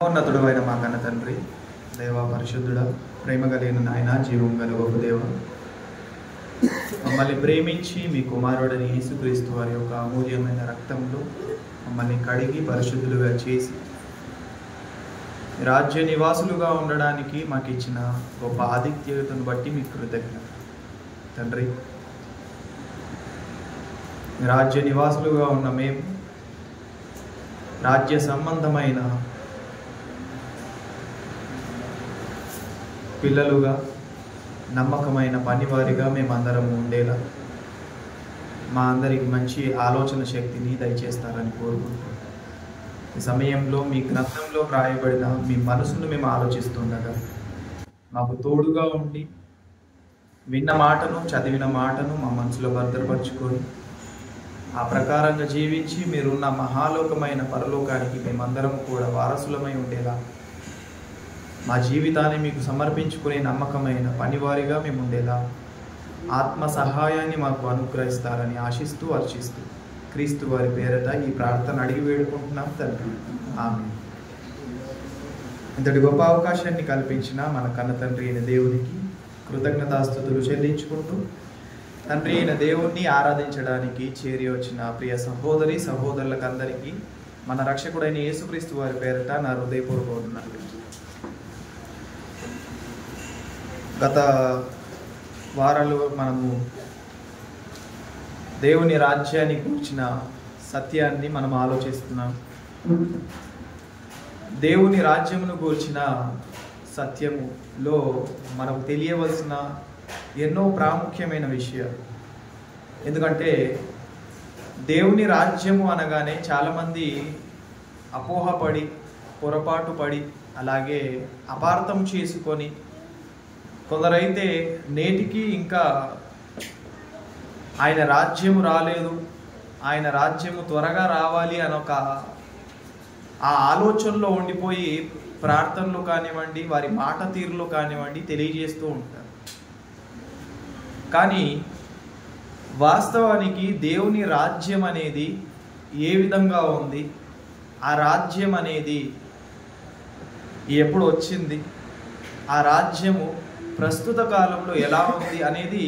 ఉన్నతుడైన మా కన్న తండ్రి, దేవ పరిశుద్ధుడ, ప్రేమ కలిగిన నాయన, జీవం గల గొప్ప దేవ, మమ్మల్ని ప్రేమించి మీ కుమారుడని యేసుక్రీస్తు వారి యొక్క అమూల్యమైన రక్తంలో మమ్మల్ని కడిగి పరిశుద్ధులుగా చేసి రాజ్య నివాసులుగా ఉండడానికి మాకు ఇచ్చిన గొప్ప ఆతిథ్యతను బట్టి మీకు కృతజ్ఞత తండ్రి. రాజ్య నివాసులుగా ఉన్న మేము రాజ్య సంబంధమైన పిల్లలుగా, నమ్మకమైన పనివారిగా మేమందరం ఉండేలా మా అందరికి మంచి ఆలోచన శక్తిని దయచేస్తారని కోరుకుంటున్నాం. ఈ సమయంలో మీ గ్రంథంలో వ్రాయబడిన మీ మనసును మేము ఆలోచిస్తుండగా మాకు తోడుగా ఉండి విన్న మాటను, చదివిన మాటను మా మనసులో భద్రపరుచుకొని ఆ ప్రకారంగా జీవించి మీరున్న మహాలోకమైన పరలోకానికి మేమందరం కూడా వారసులమై ఉండేలా మా జీవితాన్ని మీకు సమర్పించుకునే నమ్మకమైన పనివారిగా మేము ఉండేలా ఆత్మ సహాయాన్ని మాకు అనుగ్రహిస్తారని ఆశిస్తూ అర్చిస్తూ క్రీస్తు వారి పేరట ఈ ప్రార్థన అడిగి వేడుకుంటున్నాం తండ్రి, ఆమేన్. ఇంతటి గొప్ప అవకాశాన్ని కల్పించిన మన కన్న తండ్రి అయిన దేవునికి కృతజ్ఞతాస్తుతులు చెల్లించుకుంటూ తండ్రి అయిన దేవుణ్ణి ఆరాధించడానికి చేరి వచ్చిన ప్రియ సహోదరి సహోదరులకందరికీ మన రక్షకుడైన యేసుక్రీస్తు వారి పేరట నా హృదయపూర్వక వందనాలు. గత వారాలు మనము దేవుని రాజ్యాన్ని కూర్చిన సత్యాన్ని మనం ఆలోచిస్తున్నాం. దేవుని రాజ్యమును కూర్చిన సత్యములో మనకు తెలియవలసిన ఎన్నో ప్రాముఖ్యమైన విషయాలు. ఎందుకంటే దేవుని రాజ్యము అనగానే చాలామంది అపోహపడి, పొరపాటు పడి, అలాగే అపార్థం చేసుకొని, కొందరైతే నేటికి ఇంకా ఆయన రాజ్యము రాలేదు, ఆయన రాజ్యము త్వరగా రావాలి అని ఆ ఆలోచనలో ఉండిపోయి ప్రార్థనలు కానివ్వండి, వారి మాట తీరులో కానివ్వండి తెలియజేస్తూ ఉంటారు. కానీ వాస్తవానికి దేవుని రాజ్యం అనేది ఏ విధంగా ఉంది, ఆ రాజ్యం అనేది ఎప్పుడు వచ్చింది, ఆ రాజ్యము ప్రస్తుత కాలంలో ఎలా ఉంది అనేది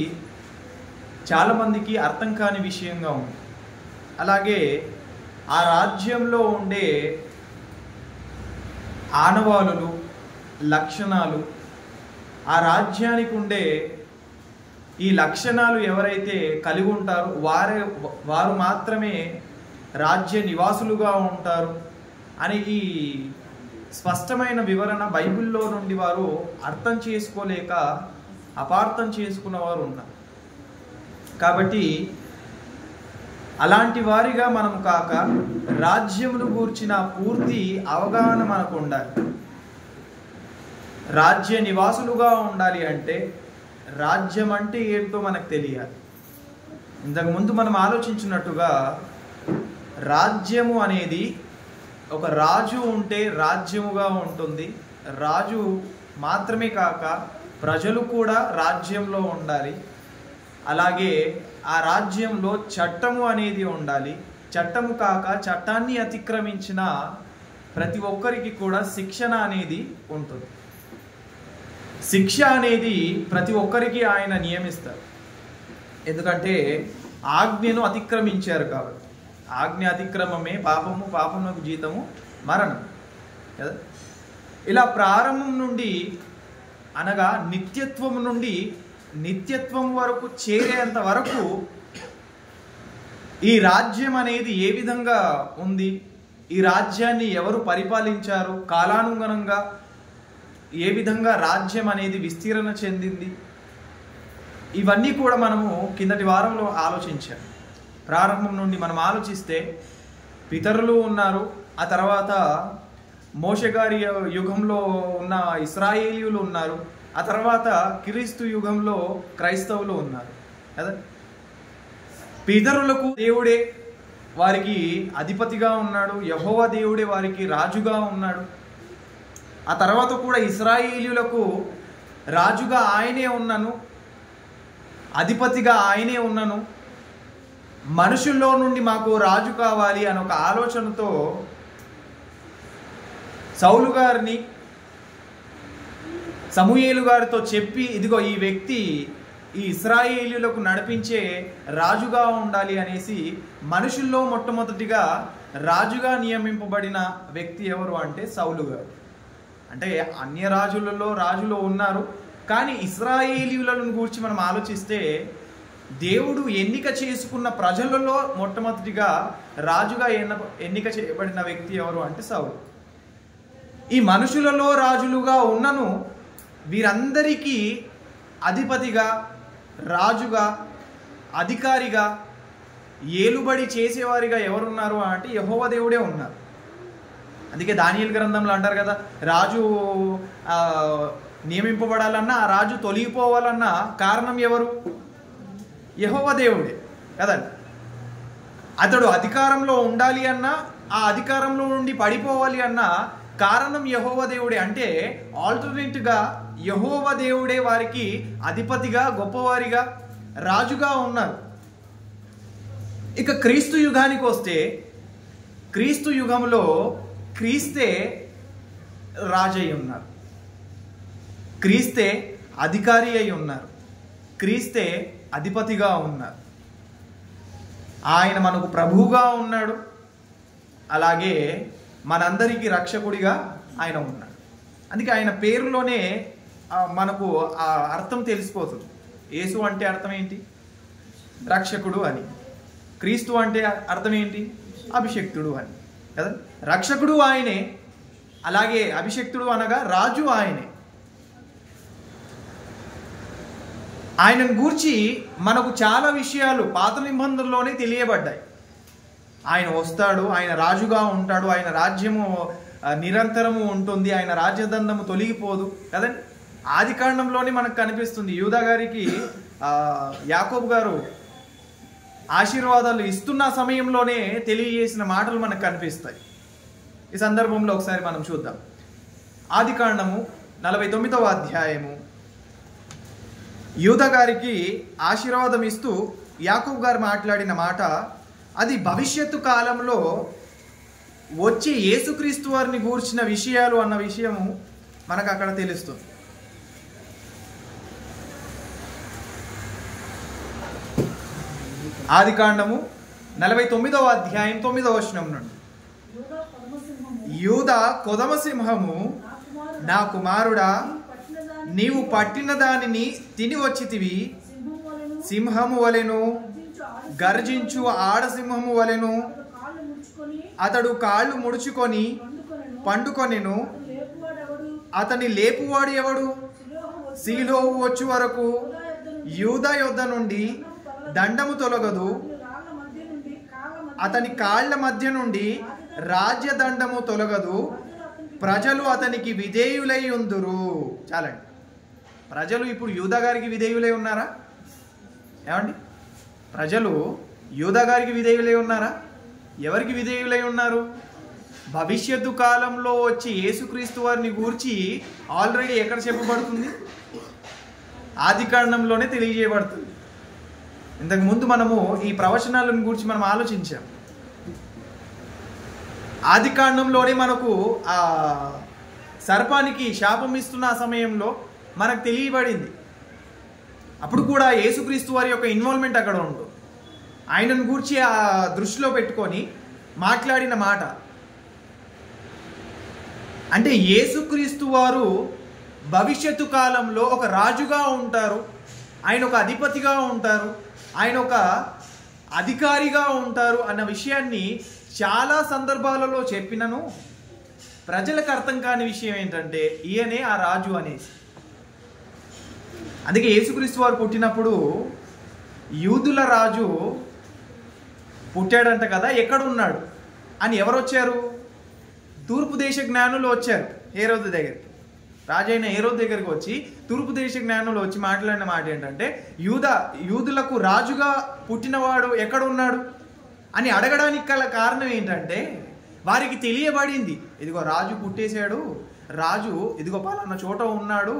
చాలామందికి అర్థం కాని విషయంగా ఉంది. అలాగే ఆ రాజ్యంలో ఉండే ఆనవాలులు, లక్షణాలు, ఆ రాజ్యానికి ఉండే ఈ లక్షణాలు ఎవరైతే కలిగి ఉంటారో వారు మాత్రమే రాజ్య నివాసులుగా ఉంటారు అని ఈ స్పష్టమైన వివరణ బైబిల్లో నుండి వారు అర్థం చేసుకోలేక అపార్థం చేసుకున్నవారు ఉన్నారు. కాబట్టి అలాంటి వారిగా మనం కాక రాజ్యమును గూర్చిన పూర్తి అవగాహన మనకు ఉండాలి. రాజ్య నివాసులుగా ఉండాలి అంటే రాజ్యం అంటే ఏంటో మనకు తెలియాలి. ఇంతకుముందు మనం ఆలోచించినట్టుగా రాజ్యము అనేది ఒక రాజు ఉంటే రాజ్యముగా ఉంటుంది. రాజు మాత్రమే కాక ప్రజలు కూడా రాజ్యంలో ఉండాలి. అలాగే ఆ రాజ్యంలో చట్టము అనేది ఉండాలి. చట్టము కాక చట్టాన్ని అతిక్రమించిన ప్రతి ఒక్కరికి కూడా శిక్షణ అనేది ఉంటుంది. శిక్ష అనేది ప్రతి ఒక్కరికి ఆయన నియమిస్తారు. ఎందుకంటే ఆజ్ఞను అతిక్రమించారు కాబట్టి. ఆజ్ఞ అతిక్రమమే పాపము, పాపమునకు జీతము మరణం కదా. ఇలా ప్రారంభం నుండి అనగా నిత్యత్వం నుండి నిత్యత్వం వరకు చేరేంత వరకు ఈ రాజ్యం అనేది ఏ విధంగా ఉంది, ఈ రాజ్యాన్ని ఎవరు పరిపాలించారు, కాలానుగుణంగా ఏ విధంగా రాజ్యం అనేది విస్తీరణ చెందింది, ఇవన్నీ కూడా మనము కిందటి వారంలో ఆలోచించాం. ప్రారంభం నుండి మనం ఆలోచిస్తే పితరులు ఉన్నారు, ఆ తర్వాత మోషే గారి యుగంలో ఉన్న ఇశ్రాయేలీయులు ఉన్నారు, ఆ తర్వాత క్రీస్తు యుగంలో క్రైస్తవులు ఉన్నారు కదా. పితరులకు దేవుడే వారికి అధిపతిగా ఉన్నాడు, యెహోవా దేవుడే వారికి రాజుగా ఉన్నాడు. ఆ తర్వాత కూడా ఇశ్రాయేలీయులకు రాజుగా ఆయనే ఉన్నను, అధిపతిగా ఆయనే ఉన్నను. మనుషుల్లో నుండి మాకు రాజు కావాలి అని ఒక ఆలోచనతో సౌలు గారిని సమూయేలు గారితో చెప్పి, ఇదిగో ఈ వ్యక్తి ఈ ఇశ్రాయేలీయులకు నడిపించే రాజుగా ఉండాలి అనేసి మనుషుల్లో మొట్టమొదటిగా రాజుగా నియమింపబడిన వ్యక్తి ఎవరు అంటే సౌలు గారు. అంటే అన్య రాజులలో రాజులు ఉన్నారు, కానీ ఇశ్రాయేలీయులను గురించి మనం ఆలోచిస్తే దేవుడు ఎన్నిక చేసుకున్న ప్రజలలో మొట్టమొదటిగా రాజుగా ఎన్నిక చేయబడిన వ్యక్తి ఎవరు అంటే సౌలు. ఈ మనుషులలో రాజులుగా ఉన్నను వీరందరికీ అధిపతిగా, రాజుగా, అధికారిగా, ఏలుబడి చేసేవారిగా ఎవరున్నారు అంటే యెహోవా దేవుడే ఉన్నారు. అందుకే దానియేలు గ్రంథంలో అంటారు కదా, రాజు నియమింపబడాలన్నా, ఆ రాజు తొలగిపోవాలన్నా కారణం ఎవరు? యెహోవా దేవుడే కదండి. అతడు అధికారంలో ఉండాలి అన్నా, ఆ అధికారంలో నుండి పడిపోవాలి అన్నా కారణం యెహోవా దేవుడే. అంటే ఆల్టర్నేట్గా యెహోవా దేవుడే వారికి అధిపతిగా, గొప్పవారిగా, రాజుగా ఉన్నారు. ఇక క్రీస్తు యుగానికి వస్తే, క్రీస్తు యుగంలో క్రీస్తే రాజు అయి ఉన్నారు, క్రీస్తే అధికారి అయి ఉన్నారు, క్రీస్తే అధిపతిగా ఉన్నారు. ఆయన మనకు ప్రభువుగా ఉన్నాడు, అలాగే మనందరికీ రక్షకుడిగా ఆయన ఉన్నాడు. అందుకే ఆయన పేరులోనే మనకు ఆ అర్థం తెలిసిపోతుంది. యేసు అంటే అర్థం ఏంటి? రక్షకుడు అని. క్రీస్తు అంటే అర్థం ఏంటి? అభిషక్తుడు అని కదా. రక్షకుడు ఆయనే, అలాగే అభిషక్తుడు అనగా రాజు ఆయనే. ఆయనను గూర్చి మనకు చాలా విషయాలు పాత నిబంధనలోనే తెలియబడ్డాయి. ఆయన వస్తాడు, ఆయన రాజుగా ఉంటాడు, ఆయన రాజ్యము నిరంతరము ఉంటుంది, ఆయన రాజ్యదండము తొలగిపోదు కదండి. ఆది కాండంలోనే మనకు కనిపిస్తుంది. యూదా గారికి యాకోబు గారు ఆశీర్వాదాలు ఇస్తున్న సమయంలోనే తెలియజేసిన మాటలు మనకు కనిపిస్తాయి. ఈ సందర్భంలో ఒకసారి మనం చూద్దాం. ఆది కాండము 49వ అధ్యాయము. యూదా గారికి ఆశీర్వాదం ఇస్తూ యాకోబు గారు మాట్లాడిన మాట, అది భవిష్యత్తు కాలంలో వచ్చి యేసుక్రీస్తు వారిని గూర్చిన విషయాలు అన్న విషయము మనకు అక్కడ తెలుస్తుంది. ఆది కాండము 49వ అధ్యాయం 9వ వచనం నుండి, యూదా కొదమ సింహము, నా కుమారుడా, నీవు పట్టిన దానిని తిని వచ్చితివి, సింహము వలెను, గర్జించు ఆడసింహము వలెను. అతడు కాళ్ళు ముడుచుకొని పండుకొనెను. అతని లేపువాడు ఎవడు? సీలోహు వచ్చు వరకు యూదా యొద్ద నుండి దండము తొలగదు, అతని కాళ్ళ మధ్య నుండి రాజ్యదండము తొలగదు. ప్రజలు అతనికి విధేయులై ఉందురు. చాలండి. ప్రజలు ఇప్పుడు యూదా గారికి విధేయులై ఉన్నారా? ఏమండి, ప్రజలు యూదా గారికి విధేయులై ఉన్నారా? ఎవరికి విధేయులై ఉన్నారు? భవిష్యత్తు కాలంలో వచ్చి యేసుక్రీస్తు వారిని గూర్చి ఆల్రెడీ ఎక్కడ చెప్పబడుతుంది? ఆది కాండంలోనే తెలియజేయబడుతుంది. ఇంతకుముందు మనము ఈ ప్రవచనాలను గురించి మనం ఆలోచించాం. ఆది కాండంలోనే మనకు ఆ సర్పానికి శాపం ఇస్తున్న సమయంలో మనకు తెలియబడింది. అప్పుడు కూడా యేసుక్రీస్తు వారి యొక్క ఇన్వాల్వ్మెంట్ అక్కడ ఉంటుంది. ఆయనను గూర్చి ఆ దృష్టిలో పెట్టుకొని మాట్లాడిన మాట అంటే, యేసుక్రీస్తు వారు భవిష్యత్తు కాలంలో ఒక రాజుగా ఉంటారు, ఆయన ఒక అధిపతిగా ఉంటారు, ఆయన ఒక అధికారిగా ఉంటారు అన్న విషయాన్ని చాలా సందర్భాలలో చెప్పినను ప్రజలకు అర్థం కాని విషయం ఏంటంటే ఈయనే ఆ రాజు అనేసి. అందుకే యేసుక్రీస్తు వారు పుట్టినప్పుడు యూదుల రాజు పుట్టాడంట కదా, ఎక్కడ ఉన్నాడు అని ఎవరు వచ్చారు? తూర్పు దేశ జ్ఞానులు వచ్చారు హేరోదు దగ్గరికి. రాజైన హేరోదు దగ్గరికి వచ్చి తూర్పు దేశ జ్ఞానులు వచ్చి మాట్లాడిన మాట ఏంటంటే, యూదులకు రాజుగా పుట్టినవాడు ఎక్కడ ఉన్నాడు అని అడగడానికి గల కారణం ఏంటంటే, వారికి తెలియబడింది, ఇదిగో రాజు పుట్టేశాడు, రాజు ఇదిగో పలానా చోట ఉన్నాడు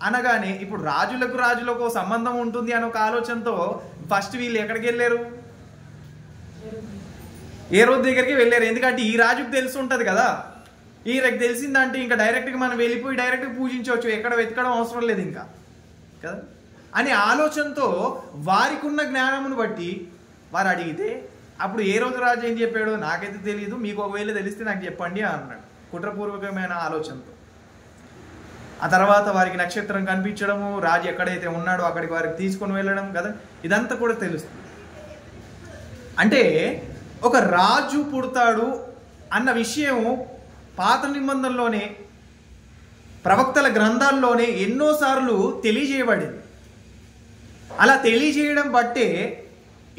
అనగానే, ఇప్పుడు రాజులకు సంబంధం ఉంటుంది అనే ఒక ఆలోచనతో ఫస్ట్ వీళ్ళు ఎక్కడికి వెళ్ళారు? హేరోదు దగ్గరికి వెళ్ళారు. ఎందుకంటే ఈ రాజుకు తెలిసి ఉంటుంది కదా, ఈయనకి తెలిసిందంటే ఇంకా డైరెక్ట్గా మనం వెళ్ళిపోయి డైరెక్ట్గా పూజించవచ్చు, ఎక్కడ వెతకడం అవసరం లేదు ఇంకా కదా అని ఆలోచనతో వారికి ఉన్న జ్ఞానమును బట్టి వారు అడిగితే అప్పుడు ఏ రోజు రాజు ఏం చెప్పాడు, నాకైతే తెలియదు, మీకు ఒకవేళ తెలిస్తే నాకు చెప్పండి అన్నాడు కుట్రపూర్వకమైన ఆలోచనతో. ఆ తర్వాత వారికి నక్షత్రం కనిపించడము, రాజు ఎక్కడైతే ఉన్నాడో అక్కడికి వారికి తీసుకొని వెళ్ళడం కదా, ఇదంతా కూడా తెలుస్తుంది. అంటే ఒక రాజు పుడతాడు అన్న విషయం పాత నిబంధనలోనే ప్రవక్తల గ్రంథాల్లోనే ఎన్నోసార్లు తెలియజేయబడింది. అలా తెలియజేయడం బట్టే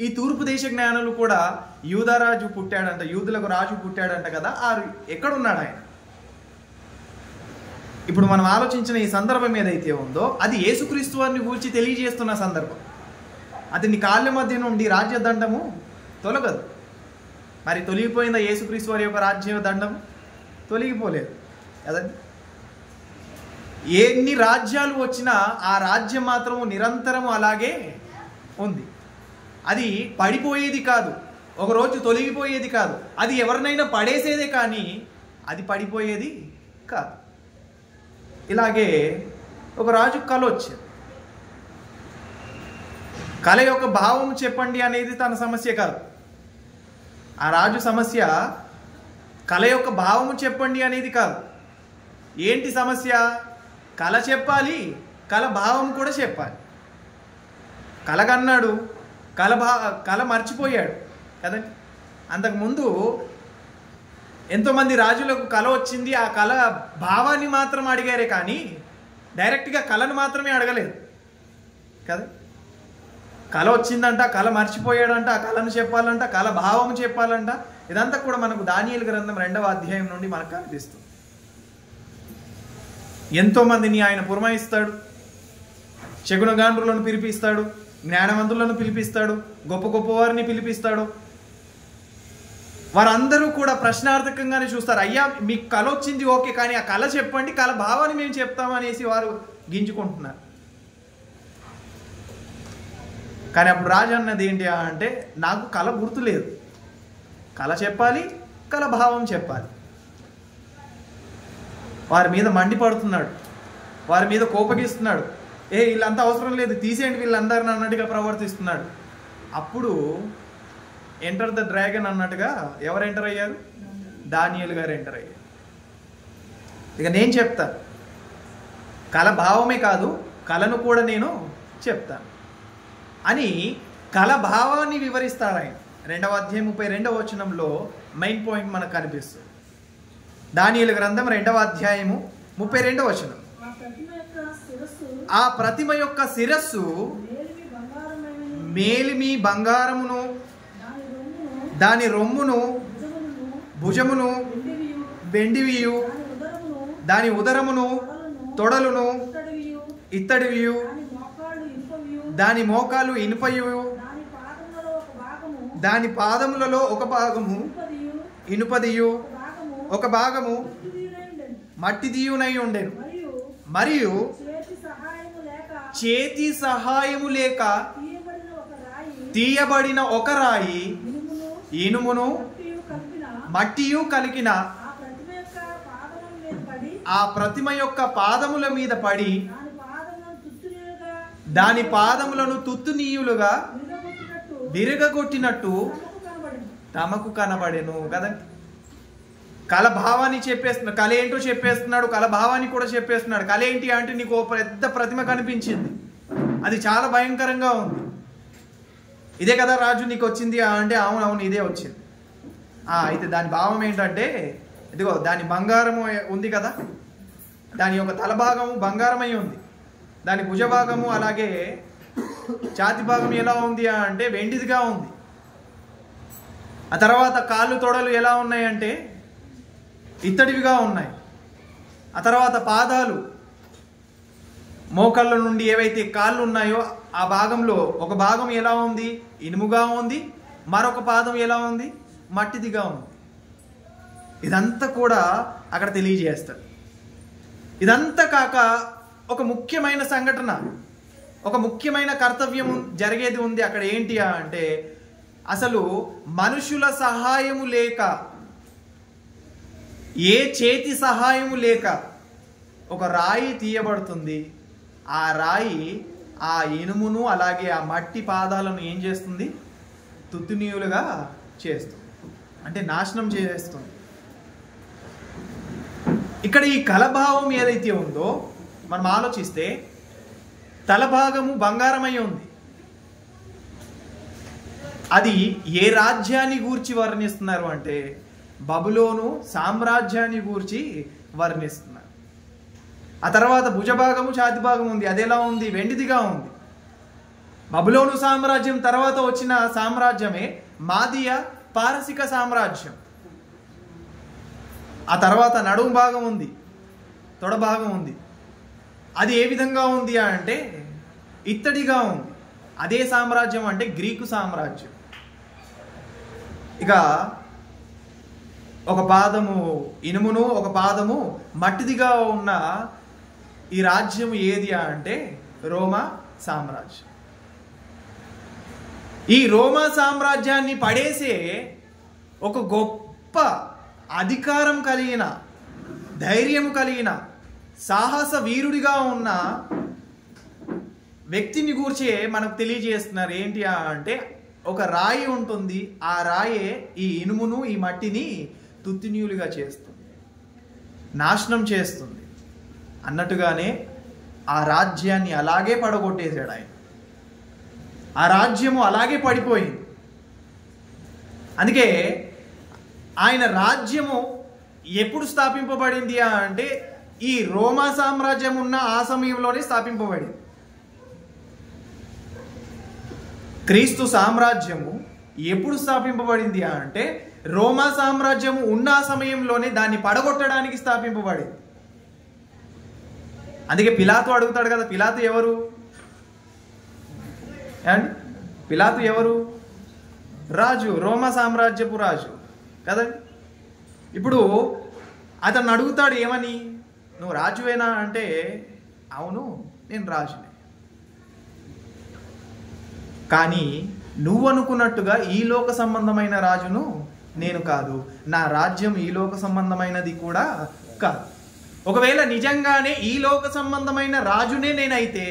ఈ తూర్పు దేశ జ్ఞానులు కూడా యూదరాజు పుట్టాడంట, యూదులకు రాజు పుట్టాడంట కదా, ఎక్కడున్నాడు ఆయన? ఇప్పుడు మనం ఆలోచించిన ఈ సందర్భం ఏదైతే ఉందో అది యేసుక్రీస్తు వారిని గూర్చి తెలియజేస్తున్న సందర్భం. అతని కాళ్ళ మధ్య నుండి రాజ్యదండము తొలగదు. మరి తొలగిపోయిందా యేసుక్రీస్తు వారి యొక్క రాజ్య దండం? తొలగిపోలేదు కదండి. ఎన్ని రాజ్యాలు వచ్చినా ఆ రాజ్యం మాత్రము నిరంతరము అలాగే ఉంది. అది పడిపోయేది కాదు, ఒకరోజు తొలగిపోయేది కాదు, అది ఎవరినైనా పడేసేదే కానీ అది పడిపోయేది కాదు. ఇలాగే ఒక రాజు కళ వచ్చింది. కళ యొక్క భావం చెప్పండి అనేది తన సమస్య కాదు. ఆ రాజు సమస్య కళ యొక్క భావము చెప్పండి అనేది కాదు. ఏంటి సమస్య? కళ చెప్పాలి, కళ భావం కూడా చెప్పాలి. కళగన్నాడు, కళ మర్చిపోయాడు కదండి. అంతకుముందు ఎంతోమంది రాజులకు కళ వచ్చింది, ఆ కళ భావాన్ని మాత్రం అడిగారే కానీ డైరెక్ట్గా కళను మాత్రమే అడగలేదు కదా. కళ వచ్చిందంట, కళ మర్చిపోయాడంట, ఆ కళను చెప్పాలంట, కళ భావం చెప్పాలంట. ఇదంతా కూడా మనకు దానియేలు గ్రంథం 2వ అధ్యాయం నుండి మనకు కనిపిస్తుంది. ఎంతోమందిని ఆయన పురమాయిస్తాడు, శకునగాండ్రులను పిలిపిస్తాడు, జ్ఞానవంతులను పిలిపిస్తాడు, గొప్ప గొప్ప వారిని పిలిపిస్తాడు. వారందరూ కూడా ప్రశ్నార్థకంగానే చూస్తారు. అయ్యా మీకు కళ వచ్చింది ఓకే, కానీ ఆ కళ చెప్పండి, కళ భావాన్ని మేము చెప్తామనేసి వారు గింజుకుంటున్నారు. కానీ అప్పుడు రాజు అన్నది ఏంటి అంటే, నాకు కళ గుర్తులేదు, కళ చెప్పాలి, కళ భావం చెప్పాలి. వారి మీద మండిపడుతున్నాడు, వారి మీద కోపగిస్తున్నాడు. వీళ్ళంతా అవసరం లేదు, తీసేయండి వీళ్ళందరిని అన్నట్టుగా ప్రవర్తిస్తున్నాడు. అప్పుడు ఎంటర్ ద డ్రాగన్ అన్నట్టుగా ఎవరు ఎంటర్ అయ్యారు? దానియేలు గారు ఎంటర్ అయ్యారు. ఇక నేను చెప్తాను, కళ భావమే కాదు కళను కూడా నేను చెప్తాను అని కళ భావాన్ని వివరిస్తాడు ఆయన. 2వ అధ్యాయం 32వ వచనంలో మెయిన్ పాయింట్ మనకు కనిపిస్తుంది. దానియేలు గ్రంథం 2వ అధ్యాయము 32వ వచనం. ఆ ప్రతిమ యొక్క శిరస్సు మేలిమి బంగారమును, దాని రొమ్మును, భుజమును వెండివియు, దాని ఉదరమును, తొడలును ఇత్తడివియు, దాని మోకాలు ఇనుపయు, దాని పాదములలో ఒక భాగము ఇనుపదియు, ఒక భాగము మట్టిదియునై ఉండెను. మరియు చేతి సహాయము లేక తీయబడిన ఒక రాయి, ఇనుమును మట్టియు కలిగిన ఆ ప్రతిమ యొక్క పాదముల మీద పడి దాని పాదములను తుత్తునీయులుగా విరగగొట్టినట్టు తమకు కనబడెను కదా. కళ భావాన్ని చెప్పేస్తున్నాడు, కళ ఏంటో చెప్పేస్తున్నాడు, కళ భావాన్ని కూడా చెప్పేస్తున్నాడు. కళ ఏంటి అంటే, నీకు ఓ పెద్ద ప్రతిమ కనిపించింది, అది చాలా భయంకరంగా ఉంది, ఇదే కదా రాజు నీకు వచ్చింది అంటే, అవునవును ఇదే వచ్చింది. అయితే దాని భావం ఏంటంటే, ఇదిగో దాని బంగారము ఉంది కదా, దాని యొక్క తల భాగము బంగారమై ఉంది, దాని భుజభాగము అలాగే ఛాతి భాగం ఎలా ఉంది అంటే వెండిదిగా ఉంది. ఆ తర్వాత కాళ్ళు తొడలు ఎలా ఉన్నాయంటే ఇత్తడివిగా ఉన్నాయి. ఆ తర్వాత పాదాలు, మోకాళ్ళ నుండి ఏవైతే కాళ్ళు ఉన్నాయో ఆ భాగంలో ఒక భాగం ఎలా ఉంది? ఇనుముగా ఉంది, మరొక పాదం ఎలా ఉంది? మట్టిదిగా ఉంది. ఇదంతా కూడా అక్కడ తెలియజేస్తాడు. ఇదంతా కాక ఒక ముఖ్యమైన సంఘటన, ఒక ముఖ్యమైన కర్తవ్యం జరిగేది ఉంది అక్కడ. ఏంటి అంటే, అసలు మనుషుల సహాయము లేక ఏ చేతి సహాయము లేక ఒక రాయి తీయబడుతుంది. ఆ రాయి ఆ ఇనుమును అలాగే ఆ మట్టి పాదాలను ఏం చేస్తుంది? తుత్తునీయులుగా చేస్తుంది, అంటే నాశనం చేస్తుంది. ఇక్కడ ఈ కలభావం ఏదైతే ఉందో మనం ఆలోచిస్తే తలభాగము బంగారమై ఉంది. అది ఏ రాజ్యాన్ని గూర్చి వర్ణిస్తున్నారు అంటే బబులోను సామ్రాజ్యాన్ని గూర్చి వర్ణిస్తున్నారు. ఆ తర్వాత భుజభాగము ఛాతి భాగం ఉంది. అది ఎలా ఉంది? వెండిదిగా ఉంది. బబులోను సామ్రాజ్యం తర్వాత వచ్చిన సామ్రాజ్యమే మాదియ పారసిక సామ్రాజ్యం. ఆ తర్వాత నడుము భాగం ఉంది, తొడ భాగం ఉంది. అది ఏ విధంగా ఉంది అంటే ఇత్తడిగా ఉంది. అదే సామ్రాజ్యం అంటే గ్రీకు సామ్రాజ్యం. ఇక ఒక పాదము ఇనుమును ఒక పాదము మట్టిదిగా ఉన్న ఈ రాజ్యం ఏది అంటే రోమా సామ్రాజ్యం. ఈ రోమా సామ్రాజ్యాన్ని పడేసే ఒక గొప్ప అధికారం కలిగిన, ధైర్యం కలిగిన, సాహస వీరుడిగా ఉన్న వ్యక్తిని గూర్చే మనకు తెలియజేస్తున్నారు. ఏంటి అంటే ఒక రాయి ఉంటుంది. ఆ రాయే ఈ ఇనుమును ఈ మట్టిని తుత్తినీయులుగా చేస్తుంది, నాశనం చేస్తుంది అన్నట్టుగానే ఆ రాజ్యాన్ని అలాగే పడగొట్టేశాడు ఆయన. ఆ రాజ్యము అలాగే పడిపోయింది. అందుకే ఆయన రాజ్యము ఎప్పుడు స్థాపింపబడింది అంటే ఈ రోమా సామ్రాజ్యం ఉన్న ఆ సమయంలోనే స్థాపింపబడింది. క్రీస్తు సామ్రాజ్యము ఎప్పుడు స్థాపింపబడింది అంటే రోమా సామ్రాజ్యము ఉన్న సమయంలోనే దాన్ని పడగొట్టడానికి స్థాపింపబడింది. అందుకే పిలాతు అడుగుతాడు కదా, పిలాతు ఎవరు అండ్ పిలాతు ఎవరు? రాజు, రోమా సామ్రాజ్యపు రాజు కదండి. ఇప్పుడు అతను అడుగుతాడు ఏమని, నువ్వు రాజువేనా అంటే అవును నేను రాజునే, కానీ నువ్వు అనుకున్నట్టుగా ఈ లోక సంబంధమైన రాజును నేను కాదు, నా రాజ్యం ఈ లోక సంబంధమైనది కూడా కాదు. ఒకవేళ నిజంగానే ఈ లోక సంబంధమైన రాజునే నేనైతే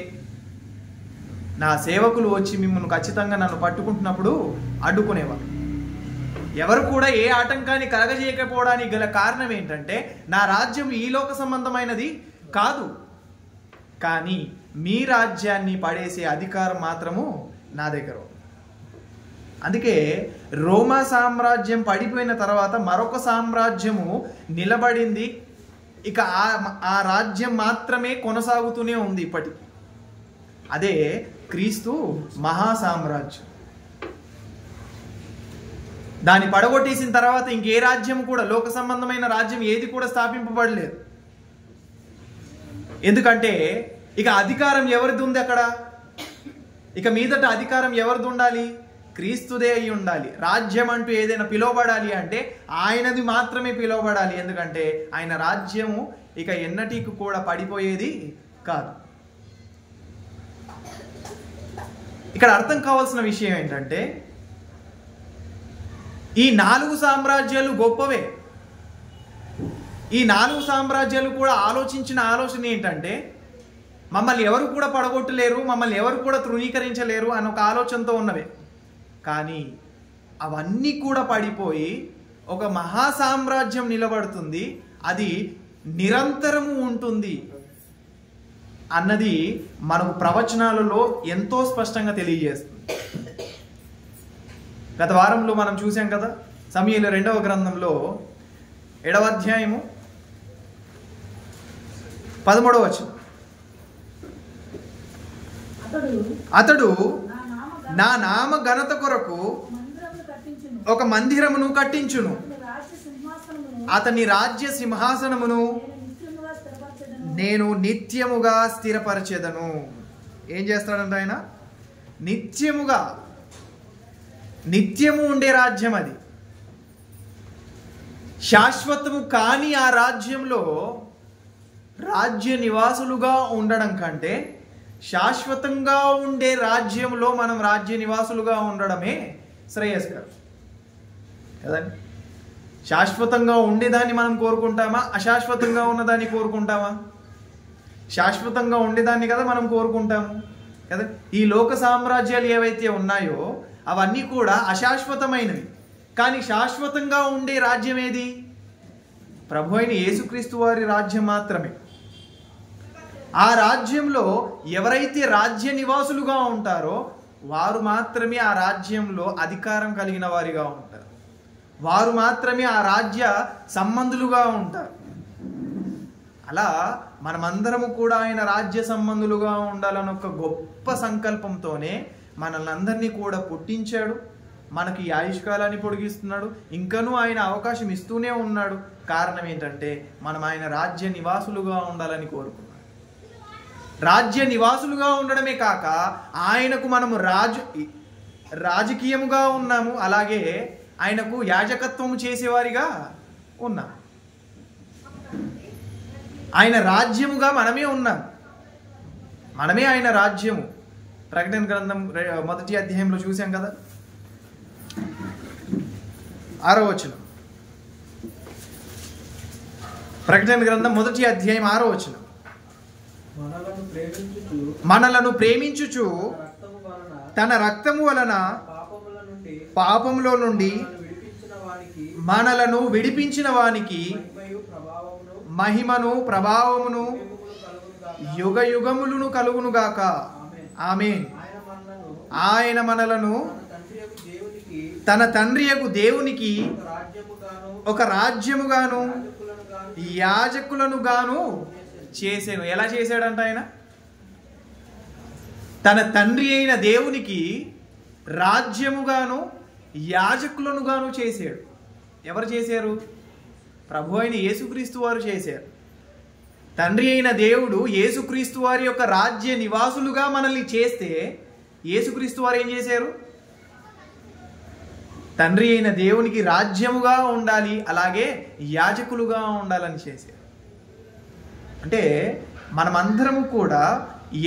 నా సేవకులు వచ్చి మిమ్మల్ని ఖచ్చితంగా నన్ను పట్టుకుంటున్నప్పుడు అడ్డుకునేవారు. ఎవరు కూడా ఏ ఆటంకాన్ని కలగజేయకపోవడానికి గల కారణం ఏంటంటే నా రాజ్యం ఈ లోక సంబంధమైనది కాదు, కానీ మీ రాజ్యాన్ని పడేసే అధికారం మాత్రము నా దగ్గర. అందుకే రోమా సామ్రాజ్యం పడిపోయిన తర్వాత మరొక సామ్రాజ్యము నిలబడింది. ఇక ఆ రాజ్యం మాత్రమే కొనసాగుతూనే ఉంది ఇప్పటికి. అదే క్రీస్తు మహాసామ్రాజ్యం. దాన్ని పడగొట్టేసిన తర్వాత ఇంకే రాజ్యం కూడా, లోక సంబంధమైన రాజ్యం ఏది కూడా స్థాపింపబడలేదు. ఎందుకంటే ఇక అధికారం ఎవరిది ఉంది అక్కడ? ఇక మీదట అధికారం ఎవరిది ఉండాలి? క్రీస్తుదే అయి ఉండాలి. రాజ్యం అంటూ ఏదైనా పిలువబడాలి అంటే ఆయనది మాత్రమే పిలువబడాలి. ఎందుకంటే ఆయన రాజ్యము ఇక ఎన్నటికి కూడా పడిపోయేది కాదు. ఇక్కడ అర్థం కావాల్సిన విషయం ఏంటంటే ఈ 4 సామ్రాజ్యాలు గొప్పవే. ఈ 4 సామ్రాజ్యాలు కూడా ఆలోచించిన ఆలోచన ఏంటంటే మమ్మల్ని ఎవరు కూడా పడగొట్టలేరు, మమ్మల్ని ఎవరు కూడా తృణీకరించలేరు అని ఒక ఆలోచనతో ఉన్నవే. కానీ అవన్నీ కూడా పడిపోయి ఒక మహాసామ్రాజ్యం నిలబడుతుంది, అది నిరంతరము ఉంటుంది అన్నది మనకు ప్రవచనాలలో ఎంతో స్పష్టంగా తెలియజేస్తుంది. గత వారంలో మనం చూసాం కదా, సమూయేలు 2వ గ్రంథంలో 7వ అధ్యాయము 13వ వచనం. అతడు నా నామ ఘనత కొరకు ఒక మందిరమును కట్టించును, అతని రాజ్య సింహాసనమును నేను నిత్యముగా స్థిరపరచెదను. ఏం చేస్తాడంట ఆయన? నిత్యము ఉండే రాజ్యం అది. శాశ్వతము కాని ఆ రాజ్యంలో రాజ్య నివాసులుగా ఉండడం కంటే శాశ్వతంగా ఉండే రాజ్యంలో మనం రాజ్య నివాసులుగా ఉండడమే శ్రేయస్కరం కదండి. శాశ్వతంగా ఉండేదాన్ని మనం కోరుకుంటామా, అశాశ్వతంగా ఉన్నదాన్ని కోరుకుంటామా? శాశ్వతంగా ఉండేదాన్ని కదా మనం కోరుకుంటాము కదా. ఈ లోక సామ్రాజ్యాలు ఏవైతే ఉన్నాయో అవన్నీ కూడా అశాశ్వతమైనవి. కానీ శాశ్వతంగా ఉండే రాజ్యం ఏది? ప్రభు అయిన యేసుక్రీస్తు వారి రాజ్యం మాత్రమే. ఆ రాజ్యంలో ఎవరైతే రాజ్య నివాసులుగా ఉంటారో వారు మాత్రమే ఆ రాజ్యంలో అధికారం కలిగిన వారిగా ఉంటారు. వారు మాత్రమే ఆ రాజ్య సంబంధులుగా ఉంటారు. అలా మనమందరము కూడా ఆయన రాజ్య సంబంధులుగా ఉండాలని ఒక గొప్ప సంకల్పంతోనే మనల్ని అందరినీ కూడా పుట్టించాడు. మనకి ఆయుష్కాలాన్ని పొడిగిస్తున్నాడు. ఇంకనూ ఆయన అవకాశం ఇస్తూనే ఉన్నాడు. కారణం ఏంటంటే మనం ఆయన రాజ్య నివాసులుగా ఉండాలని కోరుకున్నాడు. రాజ్య నివాసులుగా ఉండడమే కాక ఆయనకు మనము రాజకీయముగా ఉన్నాము. అలాగే ఆయనకు యాజకత్వం చేసేవారిగా ఉన్నాం. ఆయన రాజ్యముగా మనమే ఉన్నాం. మనమే ఆయన రాజ్యము. ప్రకటన గ్రంథం 1వ అధ్యాయంలో చూసాం కదా, 6వ వచనం. ప్రకటన గ్రంథం 1వ అధ్యాయం 6వ వచనం. మనలను ప్రేమించుచు తన రక్తము వలన పాపములో నుండి మనలను విడిపించిన వానికి మహిమను ప్రభావమును యుగ యుగములను కలుగునుగాక. ఆమేన్. ఆయన మనలను తన తండ్రియగు దేవునికి ఒక రాజ్యముగాను యాజకులను గాను చేసాను. ఎలా చేశాడంట? ఆయన తన తండ్రి అయిన దేవునికి రాజ్యముగాను యాజకులను గాను చేశాడు. ఎవరు చేశారు? ప్రభు అయిన యేసుక్రీస్తు వారు చేశారు. తండ్రి అయిన దేవుడు యేసుక్రీస్తు వారి యొక్క రాజ్య నివాసులుగా మనల్ని చేస్తే యేసుక్రీస్తు వారు ఏం చేశారు? తండ్రి అయిన దేవునికి రాజ్యముగా ఉండాలి, అలాగే యాజకులుగా ఉండాలని చేశారు. అంటే మనమందరము కూడా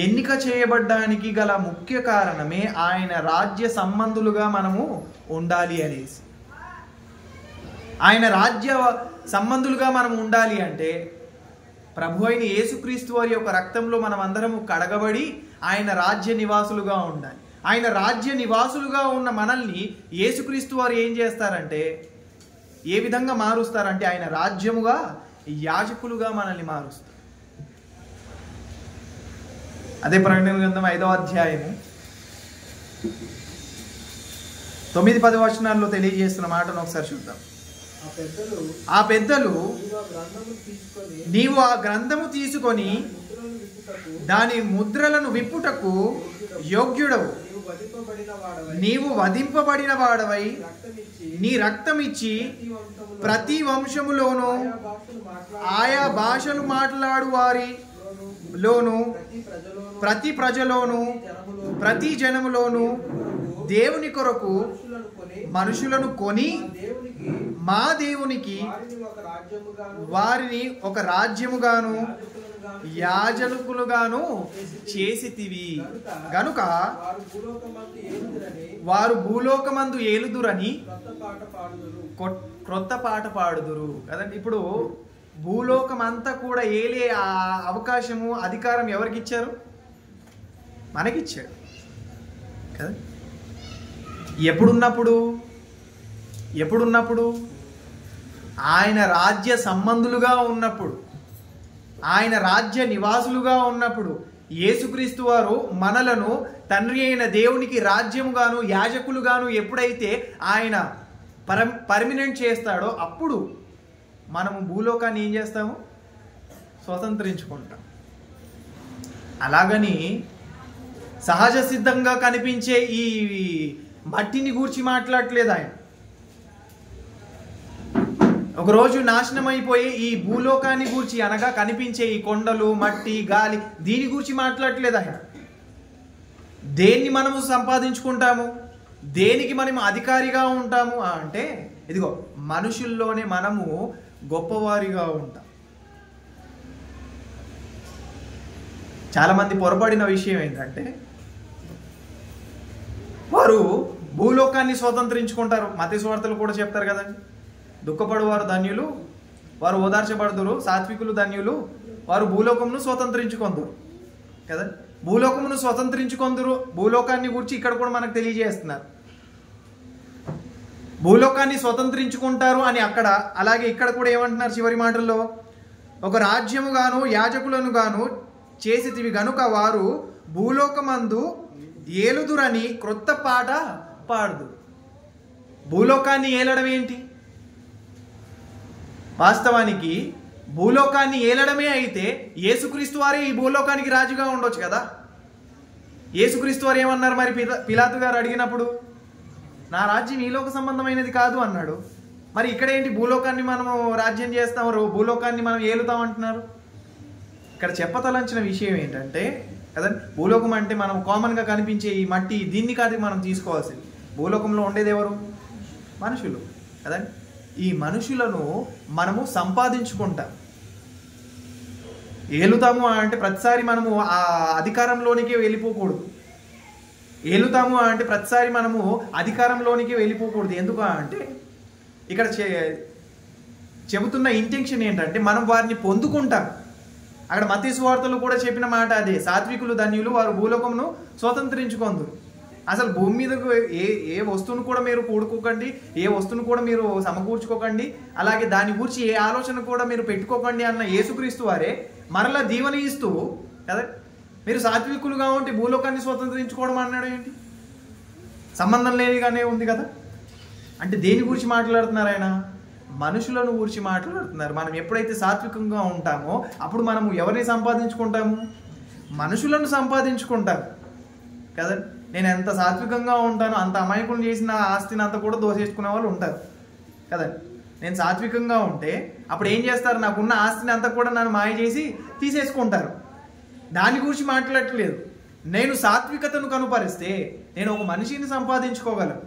ఎన్నిక చేయబడ్డానికి గల ముఖ్య కారణమే ఆయన రాజ్య సంబంధులుగా మనము ఉండాలి అనేసి. ఆయన రాజ్య సంబంధులుగా మనం ఉండాలి అంటే ప్రభు అయిన యేసుక్రీస్తు వారి యొక్క రక్తంలో మనం అందరము కడగబడి ఆయన రాజ్య నివాసులుగా ఉండాలి. ఆయన రాజ్య నివాసులుగా ఉన్న మనల్ని యేసుక్రీస్తు వారు ఏం చేస్తారంటే, ఏ విధంగా మారుస్తారంటే ఆయన రాజ్యముగా యాజకులుగా మనల్ని మారుస్తారు. అదే ప్రకటన గ్రంథం 5వ అధ్యాయము 9-10 వచనాల్లో తెలియజేస్తున్న మాటను ఒకసారి చూద్దాం. ఆ పెద్దలు నీవు ఆ గ్రంథము తీసుకొని దాని ముద్రలను విప్పుటకు యోగ్యుడవు, నీవు వధింపబడిన వాడవై నీ రక్తమిచ్చి ప్రతి వంశములోను ఆయా భాషలు మాట్లాడు వారిలోను ప్రతి ప్రజలోను ప్రతి జనములోను దేవుని కొరకు మనుషులను కొని మా దేవునికి వారిని ఒక రాజ్యముగాను యాజకులుగాను చేసితివి గనుక వారు భూలోకమందు ఏలుదురని క్రొత్త పాట పాడుదురు కదండి. ఇప్పుడు భూలోకం అంతా కూడా ఏలే ఆ అవకాశము అధికారం ఎవరికి ఇచ్చారు? మనకిచ్చాడు కదా. ఎప్పుడున్నప్పుడు ఆయన రాజ్య సంబంధులుగా ఉన్నప్పుడు, ఆయన రాజ్య నివాసులుగా ఉన్నప్పుడు యేసుక్రీస్తు వారు మనలను తండ్రి అయిన దేవునికి రాజ్యముగాను యాజకులుగాను ఎప్పుడైతే ఆయన పర్మినెంట్ చేస్తాడో అప్పుడు మనము భూలోకాన్ని ఏం చేస్తాము? స్వతంత్రించుకుంటాం. అలాగని సహజ సిద్ధంగా కనిపించే ఈ మట్టిని గూర్చి మాట్లాడట్లేదు ఆయన. ఒకరోజు నాశనం అయిపోయే ఈ భూలోకాన్ని గూర్చి, అనగా కనిపించే ఈ కొండలు, మట్టి, గాలి, దీని గురించి మాట్లాడట్లేదు ఆయన. దేన్ని మనము సంపాదించుకుంటాము, దేనికి మనము అధికారిగా ఉంటాము అంటే ఇదిగో మనుషుల్లోనే మనము గొప్పవారిగా ఉంటాం. చాలామంది పొరపడిన విషయం ఏంటంటే వారు భూలోకాన్ని స్వతంత్రించుకుంటారు. మత్తయి సువార్తలు కూడా చెప్తారు కదండి, దుఃఖపడువారు ధన్యులు, వారు ఓదార్చబడుదురు. సాత్వికులు ధన్యులు, వారు భూలోకమును స్వతంత్రించుకొందురు కదా. భూలోకమును స్వతంత్రించుకొందురు, భూలోకాన్ని గురించి ఇక్కడ కూడా మనకు తెలియజేస్తున్నారు. భూలోకాన్ని స్వతంత్రించుకుంటారు అని అక్కడ, అలాగే ఇక్కడ కూడా ఏమంటున్నారు చివరి మాటల్లో, ఒక రాజ్యము గాను యాజకులను గాను చేసితివి గనుక వారు భూలోకమందు ఏలుదురని క్రొత్త పాట పాడుదు. భూలోకాన్ని ఏలడం ఏంటి? వాస్తవానికి భూలోకాన్ని ఏలడమే అయితే యేసుక్రీస్తు వారే ఈ భూలోకానికి రాజుగా ఉండొచ్చు కదా. యేసుక్రీస్తు వారు ఏమన్నారు మరి పిలాతు గారు అడిగినప్పుడు? నా రాజ్యం ఈ లోక సంబంధమైనది కాదు అన్నాడు. మరి ఇక్కడ ఏంటి భూలోకాన్ని మనము రాజ్యం చేస్తాము, భూలోకాన్ని మనం ఏలుతాం అంటున్నారు? ఇక్కడ చెప్పతలంచిన విషయం ఏంటంటే కదా, భూలోకం అంటే మనం కామన్గా కనిపించే ఈ మట్టి, దీన్ని కాదు మనం తీసుకోవాల్సింది. భూలోకంలో ఉండేది ఎవరు? మనుషులు కదా. ఈ మనుషులను మనము సంపాదించుకుంటాం. ఏలుతాము అంటే ప్రతిసారి మనము ఆ అధికారంలోనికి వెళ్ళిపోకూడదు. ఏలుతాము అంటే ప్రతిసారి మనము అధికారంలోనికి వెళ్ళిపోకూడదు. ఎందుకు అంటే ఇక్కడ చెబుతున్న ఇంటెన్షన్ ఏంటంటే మనం వారిని పొందుకుంటాం. అక్కడ మత్తయి సువార్తలో కూడా చెప్పిన మాట అదే, సాత్వికులు ధన్యులు, వారు భూలోకమును స్వతంత్రించుకొందురు. అసలు భూమి మీదకు ఏ వస్తువును కూడా మీరు కూడుకోకండి, ఏ వస్తువును కూడా మీరు సమకూర్చుకోకండి, అలాగే దాని గురించి ఏ ఆలోచన కూడా మీరు పెట్టుకోకండి అన్న యేసుక్రీస్తు వారే మరలా దీవెన ఇస్తూ కదా, మీరు సాత్వికులుగా ఉంటే భూలోకాన్ని స్వతంత్రించుకోవడం అన్నాడు ఏంటి? సంబంధం లేనిగానే ఉంది కదా. అంటే దేని గురించి మాట్లాడుతున్నారు ఆయన? మనుషులను గురించి మాట్లాడుతున్నారు. మనం ఎప్పుడైతే సాత్వికంగా ఉంటామో అప్పుడు మనము ఎవరిని సంపాదించుకుంటాము? మనుషులను సంపాదించుకుంటాము కదా. నేను ఎంత సాత్వికంగా ఉంటానో అంత అమాయకులను చేసిన ఆస్తిని అంతా కూడా దోసేసుకునే వాళ్ళు ఉంటారు కదా. నేను సాత్వికంగా ఉంటే అప్పుడు ఏం చేస్తారు? నాకున్న ఆస్తిని అంతా కూడా నన్ను మాయ చేసి తీసేసుకుంటారు. దాని గురించి మాట్లాడట్లేదు. నేను సాత్వికతను కనుపరిస్తే నేను ఒక మనిషిని సంపాదించుకోగలను.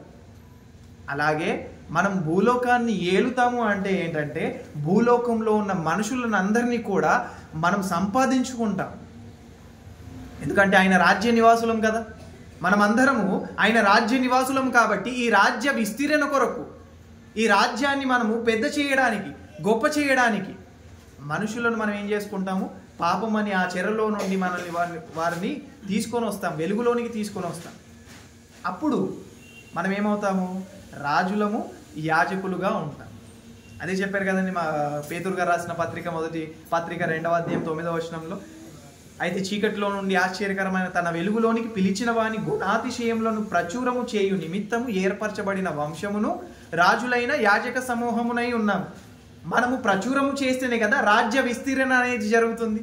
అలాగే మనం భూలోకాన్ని ఏలుతాము అంటే ఏంటంటే భూలోకంలో ఉన్న మనుషులను అందరినీ కూడా మనం సంపాదించుకుంటాం. ఎందుకంటే ఆయన రాజ్య నివాసులం కదా. మనమందరము ఆయన రాజ్య నివాసులం కాబట్టి ఈ రాజ్య విస్తీరణ కొరకు, ఈ రాజ్యాన్ని మనము పెద్ద చేయడానికి, గొప్ప చేయడానికి మనుషులను మనం ఏం చేసుకుంటాము? పాపం అని ఆ చెరలో నుండి మనల్ని వారిని తీసుకొని వస్తాం, వెలుగులోనికి తీసుకొని వస్తాం. అప్పుడు మనం ఏమవుతాము? రాజులము, యాజకులుగా ఉంటాం. అదే చెప్పారు కదండి మా పేతురు గారు రాసిన మొదటి పత్రిక 2వ అధ్యాయం 9వ వచనంలో, అయితే చీకటిలో నుండి ఆశ్చర్యకరమైన తన వెలుగులోనికి పిలిచిన వాని గుణాతిశయములను ప్రచురము చేయు నిమిత్తము ఏర్పరచబడిన వంశమును రాజులైన యాజక సమూహమునై ఉన్నాము. మనము ప్రచురము చేస్తేనే కదా రాజ్య విస్తీరణ అనేది జరుగుతుంది.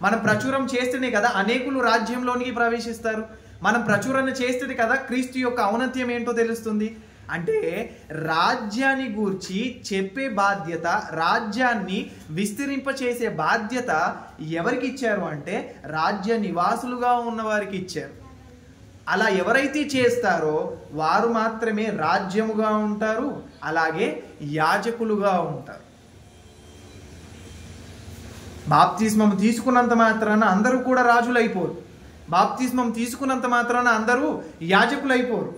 మనం ప్రచురం చేస్తేనే కదా అనేకులు రాజ్యంలోనికి ప్రవేశిస్తారు. మనం ప్రచురణ చేస్తేనే కదా క్రీస్తు యొక్క ఔన్నత్యం ఏంటో తెలుస్తుంది. అంటే రాజ్యాన్ని గూర్చి చెప్పే బాధ్యత, రాజ్యాన్ని విస్తరింపచేసే బాధ్యత ఎవరికి ఇచ్చారు అంటే రాజ్య నివాసులుగా ఉన్న వారికి ఇచ్చారు. అలా ఎవరైతే చేస్తారో వారు మాత్రమే రాజ్యముగా ఉంటారు, అలాగే యాజకులుగా ఉంటారు. బాప్తిస్మం తీసుకున్నంత మాత్రాన అందరూ కూడా రాజులైపోరు. బాప్తిస్మం తీసుకున్నంత మాత్రాన అందరూ యాజకులైపోరు.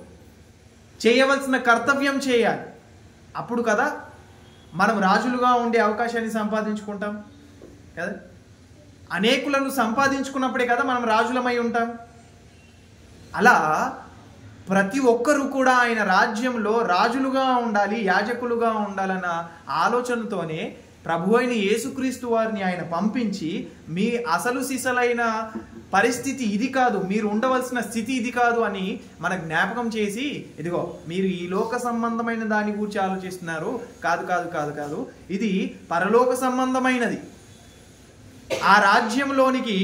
చేయవలసిన కర్తవ్యం చేయాలి. అప్పుడు కదా మనం రాజులుగా ఉండే అవకాశాన్ని సంపాదించుకుంటాం కదా. అనేకులను సంపాదించుకున్నప్పుడే కదా మనం రాజులమై ఉంటాం. అలా ప్రతి ఒక్కరూ కూడా ఆయన రాజ్యంలో రాజులుగా ఉండాలి, యాజకులుగా ఉండాలన్న ఆలోచనతోనే ప్రభు అయిన యేసుక్రీస్తు వారిని ఆయన పంపించి, మీ అసలు సిసలైన పరిస్థితి ఇది కాదు, మీరు ఉండవలసిన స్థితి ఇది కాదు అని మన జ్ఞాపకం చేసి, ఇదిగో మీరు ఈ లోక సంబంధమైన దాని గురించి ఆలోచిస్తున్నారు, కాదు కాదు కాదు కాదు ఇది పరలోక సంబంధమైనది. ఆ రాజ్యంలోనికి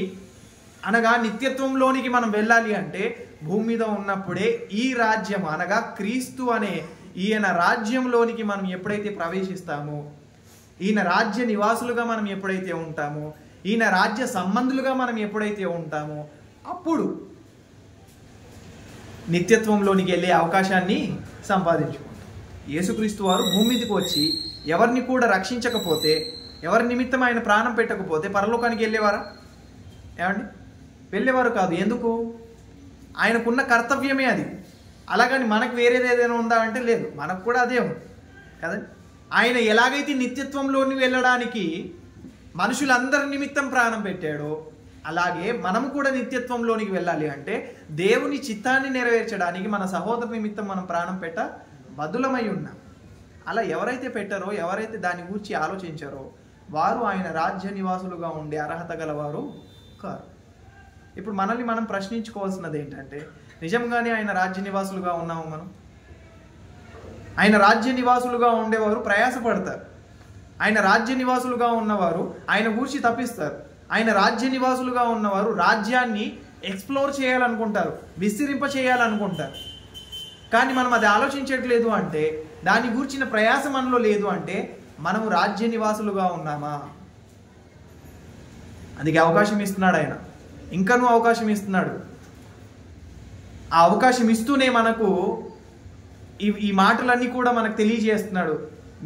అనగా నిత్యత్వంలోనికి మనం వెళ్ళాలి అంటే భూమి మీద ఉన్నప్పుడే ఈ రాజ్యం అనగా క్రీస్తు అనే ఈయన రాజ్యంలోనికి మనం ఎప్పుడైతే ప్రవేశిస్తామో, ఈయన రాజ్య నివాసులుగా మనం ఎప్పుడైతే ఉంటామో, ఈయన రాజ్య సంబంధులుగా మనం ఎప్పుడైతే ఉంటామో అప్పుడు నిత్యత్వంలోనికి వెళ్ళే అవకాశాన్ని సంపాదించుకుంటాం. యేసుక్రీస్తు వారు భూమి మీదకి వచ్చి ఎవరిని కూడా రక్షించకపోతే, ఎవరి నిమిత్తం ఆయన ప్రాణం పెట్టకపోతే పరలోకానికి వెళ్ళేవారా? ఏమండి? వెళ్ళేవారు కాదు. ఎందుకు? ఆయనకున్న కర్తవ్యమే అది. అలాగని మనకు వేరేది ఏదైనా ఉందా అంటే లేదు, మనకు కూడా అదే ఉంది కదా. ఆయన ఎలాగైతే నిత్యత్వంలోని వెళ్ళడానికి మనుషులందరి నిమిత్తం ప్రాణం పెట్టాడో అలాగే మనము కూడా నిత్యత్వంలోనికి వెళ్ళాలి అంటే దేవుని చిత్తాన్ని నెరవేర్చడానికి మన సహోదరు నిమిత్తం మనం ప్రాణం పెట్ట బదులమై ఉన్నాం. అలా ఎవరైతే పెట్టారో, ఎవరైతే దాని గురించి ఆలోచించారో వారు ఆయన రాజ్య నివాసులుగా ఉండే అర్హత గలవారు కారు. ఇప్పుడు మనల్ని మనం ప్రశ్నించుకోవాల్సినది ఏంటంటే, నిజంగానే ఆయన రాజ్య నివాసులుగా ఉన్నాము మనం? ఆయన రాజ్య నివాసులుగా ఉండేవారు ప్రయాసపడతారు. ఆయన రాజ్య నివాసులుగా ఉన్నవారు ఆయన గూర్చి తప్పిస్తారు. ఆయన రాజ్య నివాసులుగా ఉన్నవారు రాజ్యాన్ని ఎక్స్ప్లోర్ చేయాలనుకుంటారు, విస్తరింప చేయాలనుకుంటారు. కానీ మనం అది ఆలోచించట్లేదు అంటే, దాని గూర్చిన ప్రయాస మనలో లేదు అంటే మనము రాజ్య నివాసులుగా ఉన్నామా? అందుకే అవకాశం ఇస్తున్నాడు ఆయన, ఇంకనూ అవకాశం ఇస్తున్నాడు. ఆ అవకాశం ఇస్తూనే మనకు ఈ మాటలన్నీ కూడా మనకు తెలియజేస్తున్నాడు,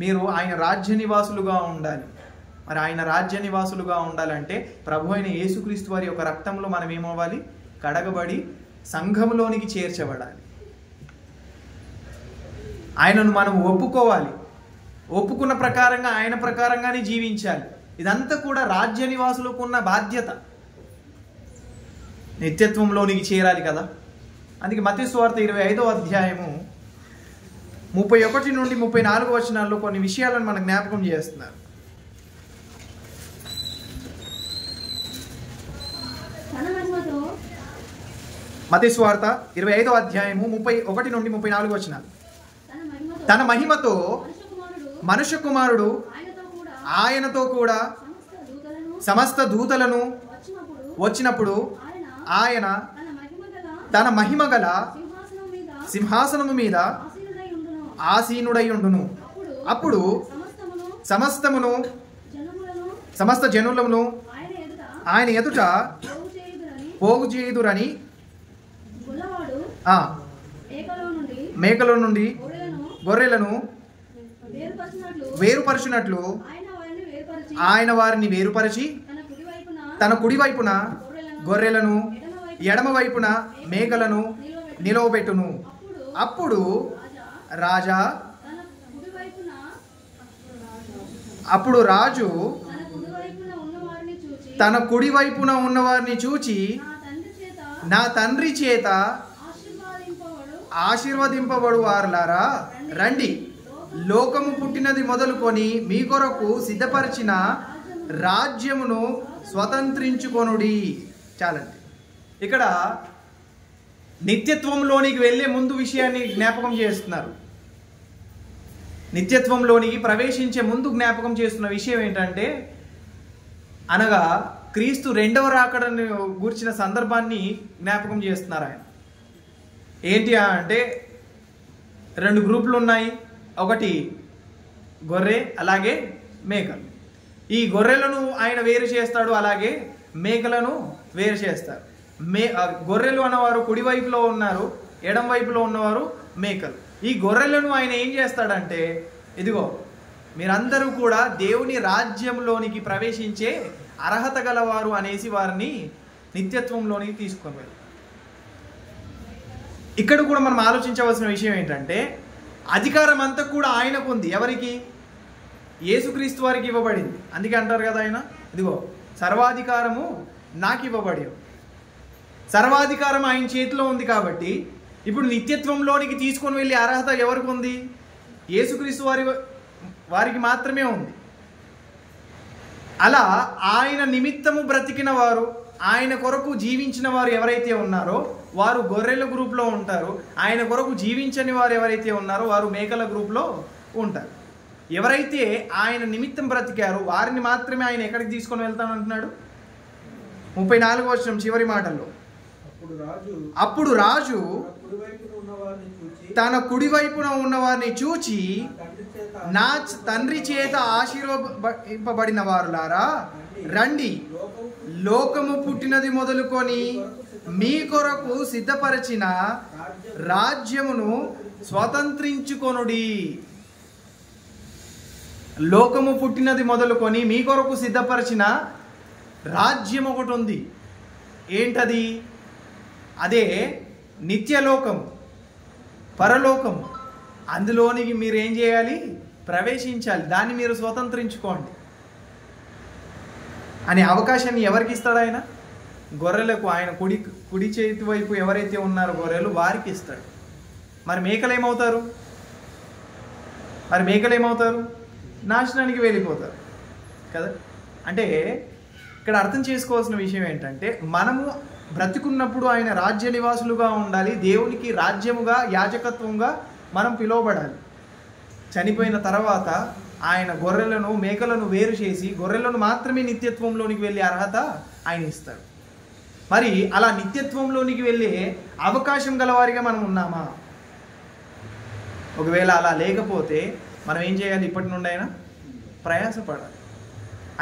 మీరు ఆయన రాజ్య నివాసులుగా ఉండాలి. మరి ఆయన రాజ్య నివాసులుగా ఉండాలంటే ప్రభు అయిన యేసుక్రీస్తు వారి యొక్క రక్తంలో మనం ఏమవ్వాలి? కడగబడి సంఘంలోనికి చేర్చబడాలి. ఆయనను మనం ఒప్పుకోవాలి, ఒప్పుకున్న ప్రకారంగా ఆయన ప్రకారంగానే జీవించాలి. ఇదంతా కూడా రాజ్య నివాసులకు ఉన్న బాధ్యత. నిత్యత్వంలోనికి చేరాలి కదా. అందుకే మత్తయి సువార్త 25వ అధ్యాయము 31 నుండి 34 వచనాల్లో కొన్ని విషయాలను మనకు జ్ఞాపకం చేస్తున్నారు. మత్తయి సువార్త 25వ అధ్యాయము 31 నుండి 34 వచనాలు. తన మహిమతో మనుష్య కుమారుడు ఆయనతో కూడా సమస్త దూతలను వచ్చినప్పుడు ఆయన తన మహిమ గల సింహాసనము మీద ఆసీనుడై ఉండును. అప్పుడు సమస్త జనులను ఆయన ఎదుట పోగు చేయుదురని మేకలో నుండి గొర్రెలను వేరుపరచినట్లు ఆయన వారిని వేరుపరిచి తన కుడి వైపున గొర్రెలను ఎడమ వైపున మేకలను నిలవబెట్టును. అప్పుడు రాజు తన కుడి వైపున ఉన్నవారిని చూచి, నా తండ్రి చేత ఆశీర్వదింపబడు వారులారా రండి, లోకము పుట్టినది మొదలుకొని మీ కొరకు సిద్ధపరిచిన రాజ్యమును స్వతంత్రించుకొనుడి. చాలండి. ఇక్కడ నిత్యత్వంలోనికి వెళ్ళే ముందు విషయాన్ని జ్ఞాపకం చేస్తున్నారు. నిత్యత్వంలోనికి ప్రవేశించే ముందు జ్ఞాపకం చేస్తున్న విషయం ఏంటంటే, అనగా క్రీస్తు రెండవ రాకడని గూర్చిన సందర్భాన్ని జ్ఞాపకం చేస్తున్నారు ఆయన. ఏంటి అంటే, 2 గ్రూపులు ఉన్నాయి. ఒకటి గొర్రె, అలాగే మేకలు. ఈ గొర్రెలను ఆయన వేరు చేస్తాడు, అలాగే మేకలను వేరు చేస్తారు. గొర్రెలు అన్నవారు కుడివైపులో ఉన్నారు, ఎడం వైపులో ఉన్నవారు మేకలు. ఈ గొర్రెలను ఆయన ఏం చేస్తాడంటే, ఇదిగో మీరందరూ కూడా దేవుని రాజ్యంలోనికి ప్రవేశించే అర్హత గలవారు అనేసి వారిని నిత్యత్వంలోనికి తీసుకొని వెళ్ళారు. ఇక్కడ కూడా మనం ఆలోచించవలసిన విషయం ఏంటంటే, అధికారం అంతా కూడా ఆయనకు ఉంది. ఎవరికి? యేసుక్రీస్తు వారికి ఇవ్వబడింది. అందుకే అంటారు కదా ఆయన, ఇదిగో సర్వాధికారము నాకు ఇవ్వబడి, సర్వాధికారం ఆయన చేతిలో ఉంది. కాబట్టి ఇప్పుడు నిత్యత్వంలోనికి తీసుకొని వెళ్ళే అర్హత ఎవరికి ఉంది? యేసుక్రీస్తు వారికి మాత్రమే ఉంది. అలా ఆయన నిమిత్తము బ్రతికిన వారు, ఆయన కొరకు జీవించిన వారు ఎవరైతే ఉన్నారో వారు గొర్రెల గ్రూప్లో ఉంటారు. ఆయన కొరకు జీవించని వారు ఎవరైతే ఉన్నారో వారు మేకల గ్రూప్లో ఉంటారు. ఎవరైతే ఆయన నిమిత్తం బ్రతికారో వారిని మాత్రమే ఆయన ఎక్కడికి తీసుకొని వెళ్తానంటున్నాడు? 34వ వచనం చివరి మాటల్లో, అప్పుడు రాజు తన కుడివైపున ఉన్నవారిని చూచి, నా తండ్రి చేత ఆశీర్వదింపబడిన వారులారా రండి, లోకము పుట్టినది మొదలుకొని మీ కొరకు సిద్ధపరిచిన రాజ్యమును స్వతంత్రించుకొనుడి. లోకము పుట్టినది మొదలుకొని మీ కొరకు సిద్ధపరిచిన రాజ్యం ఒకటి ఉంది. ఏంటది? అదే నిత్యలోకము, పరలోకము. అందులోనికి మీరు ఏం చేయాలి? ప్రవేశించాలి, దాన్ని మీరు స్వతంత్రించుకోండి అనే అవకాశాన్ని ఎవరికి ఇస్తాడు ఆయన? గొర్రెలకు. ఆయన కుడి చేతి వైపు ఎవరైతే ఉన్నారో గొర్రెలు వారికి ఇస్తాడు. మరి మేకలు ఏమవుతారు? నాశనానికి వెళ్ళిపోతారు కదా. అంటే ఇక్కడ అర్థం చేసుకోవాల్సిన విషయం ఏంటంటే, మనము బ్రతికున్నప్పుడు ఆయన రాజ్య నివాసులుగా ఉండాలి, దేవునికి రాజ్యముగా యాజకత్వంగా మనం పిలువబడాలి. చనిపోయిన తర్వాత ఆయన గొర్రెలను మేకలను వేరు చేసి గొర్రెలను మాత్రమే నిత్యత్వంలోనికి వెళ్ళే అర్హత ఆయన ఇస్తాడు. మరి అలా నిత్యత్వంలోనికి వెళ్ళే అవకాశం గలవారిగా మనం ఉన్నామా? ఒకవేళ అలా లేకపోతే మనం ఏం చేయాలి? ఇప్పటి నుండి అయినా ప్రయాసపడాలి.